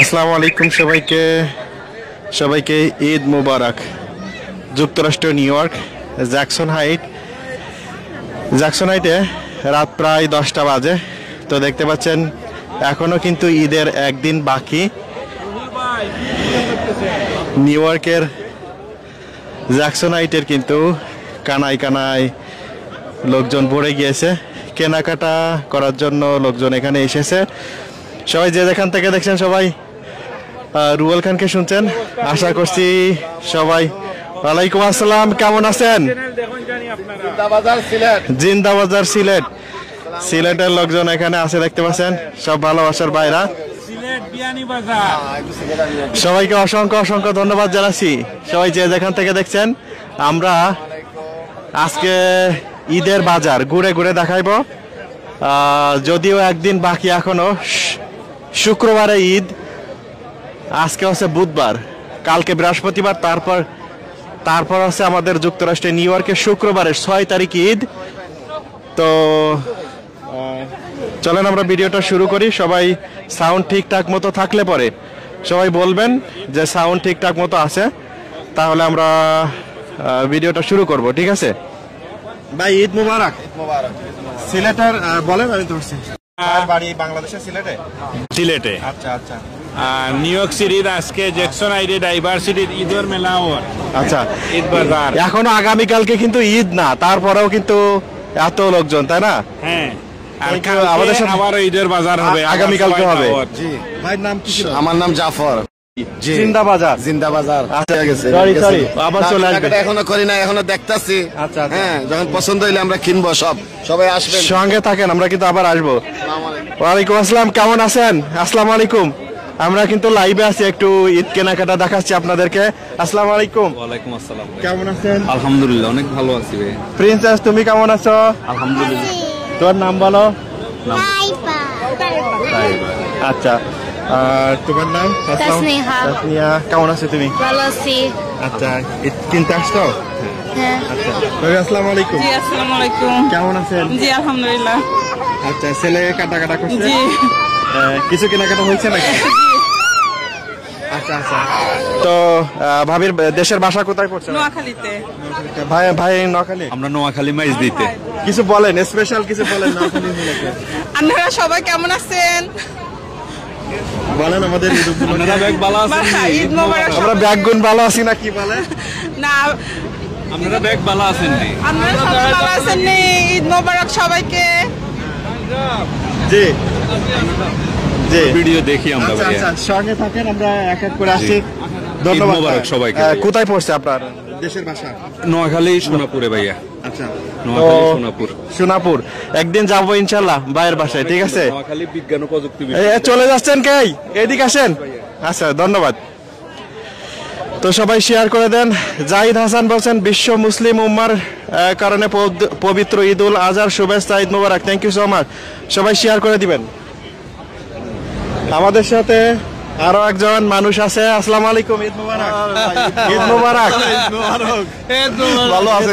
আসসালামু আলাইকুম সবাইকে ঈদ মুবারক। যুক্তরাষ্ট্র নিউ ইয়র্ক জ্যাকসন হাইটে রাত প্রায় 10টা বাজে। তো দেখতে পাচ্ছেন এখনো কিন্তু ঈদের একদিন বাকি। নিউ ইয়র্কের জ্যাকসন হাইটের কিন্তু কানায় লোকজন ভরে গিয়েছে, কেনাকাটা করার জন্য লোকজন এখানে এসেছে। সবাই যে যেখান থেকে দেখছেন সবাই রুবেল খানকে শুনছেন, আশা করছি সবাই। ওয়ালাইকুম আসসালাম, কেমন আছেন? জিন্দাবাজার সিলেটের লোকজন এখানে আছে, দেখতে পাচ্ছেন সব ভালোবাসার বাইরা। সবাইকে অসংখ্য ধন্যবাদ জানাচ্ছি, সবাই যে যেখান থেকে দেখছেন। আমরা আজকে ঈদের বাজার ঘুরে দেখাইব, যদিও একদিন বাকি এখনো। শুক্রবারে ঈদ, আজকে হচ্ছে বুধবার, কালকে বৃহস্পতিবার, তারপর হচ্ছে আমাদের যুক্তরাষ্ট্রে নিউ ইয়র্কে শুক্রবারের 6 তারিখ ঈদ। তো চলেন আমরা ভিডিওটা শুরু করি। সবাই সাউন্ড ঠিকঠাক মতো থাকলে পরে সবাই বলবেন যে সাউন্ড ঠিকঠাক মতো আছে, তাহলে আমরা ভিডিওটা শুরু করব, ঠিক আছে? ভাই ঈদ মুবারক। সিলেটের বলেন। আমি তো বাড়ি বাংলাদেশের সিলেটে। আচ্ছা। নিউ ইয়র্ক সিটির আজকে জ্যাকসন হাইটে ডাইভার্সিটির ঈদের মেলা। আচ্ছা, ঈদ বাজার এখনো আগামীকালকে কিন্তু ঈদ না, তারপরেও কিন্তু এত লোকজন, তাই না? হ্যাঁ, আমাদের সাথে আবারও ঈদের বাজার হবে, আগামীকালকে হবে। জি, ভাইয়ের নাম কি ছিল? আমার নাম জাফর। জিন্দাবাজার। আচ্ছা, সরি, আবার চলে আসবে। এখনো করি না, এখনো দেখতাছি। আচ্ছা। হ্যাঁ, যখন পছন্দ হইলে আমরা কিনবো। সবাই আসবেন, সঙ্গে থাকেন, আমরা কিন্তু আবার আসবো। ওয়ালাইকুম আসসালাম, কেমন আছেন? আসসালামু আলাইকুম। আমরা কিন্তু লাইভে আছি, একটু ঈদ কেনাকাটা দেখাচ্ছি আপনাদেরকে। আসসালামু আলাইকুম। ওয়ালাইকুম আসসালাম। কেমন আছেন? আলহামদুলিল্লাহ, অনেক ভালো আছি ভাই। প্রিন্সেস, তুমি কেমন আছো? আলহামদুলিল্লাহ। তোর নাম বলো। আচ্ছা, আর তোমার নাম? তাসনিহা। কেমন আছো তুমি? ভালো আছি। আচ্ছা, ঈদ কিনতে আসছো? হ্যাঁ। আচ্ছা, আসসালামু আলাইকুম। জি, আসসালামু আলাইকুম। কেমন আছেন? জি, আলহামদুলিল্লাহ। আচ্ছা, ছেলে কাটা করছে? জি। কিছু কেনাকাটা হয়েছে নাকি? আচ্ছা। তো ভাবির দেশের বাসা কোথায় পড়ছে? নোয়াখালীতে। ভাই নোয়াখালী। আমরা নোয়াখালী মাইজ দিতে। কিছু বলেন, স্পেশাল কিছু বলেন নোয়াখালী উপলক্ষে। আপনারা সবাই কেমন আছেন? বলেন আমাদের ঈদ আপনারা ব্যাগ ভালো আছেন? ঈদ মোবারক। আমরা ব্যাগগুন ভালো আছি না, কি বলে? না, আপনারা ব্যাগ ভালো আছেন নি? আপনারা সবাই ভালো আছেন নি? ঈদ মোবারক সবাইকে। জি। ভিডিও দেখি আমরা ভাই। আচ্ছা, সঙ্গে থাকেন, আমরা এক এক করে আসি। ঈদ মোবারক সবাইকে। কোথায় পড়ছে আপনার দেশের বাসা? নোয়াখালী সোনাপুরে ভাইয়া। আচ্ছা, নোয়াখালী সোনাপুর। একদিন যাবো ইনশাল্লাহ ভাইয়ের বাসায়, ঠিক আছে? নোয়াখালী বিজ্ঞান ও প্রযুক্তি। চলে যাচ্ছেন কে? এদিকে আসেন। আচ্ছা, ধন্যবাদ। তো সবাই শেয়ার করে দেন। জাহিদ হাসান বলছেন বিশ্ব মুসলিম উম্মার কারণে পবিত্র ঈদ উল আজহার শুভেচ্ছা, Eid Mubarak. Thank you so much. সবাই শেয়ার করে দিবেন। আমাদের সাথে আরো একজন মানুষ আছে। আসসালামু আলাইকুম, ঈদ মুবারক। ঈদ মুবারক। ভালো আছে।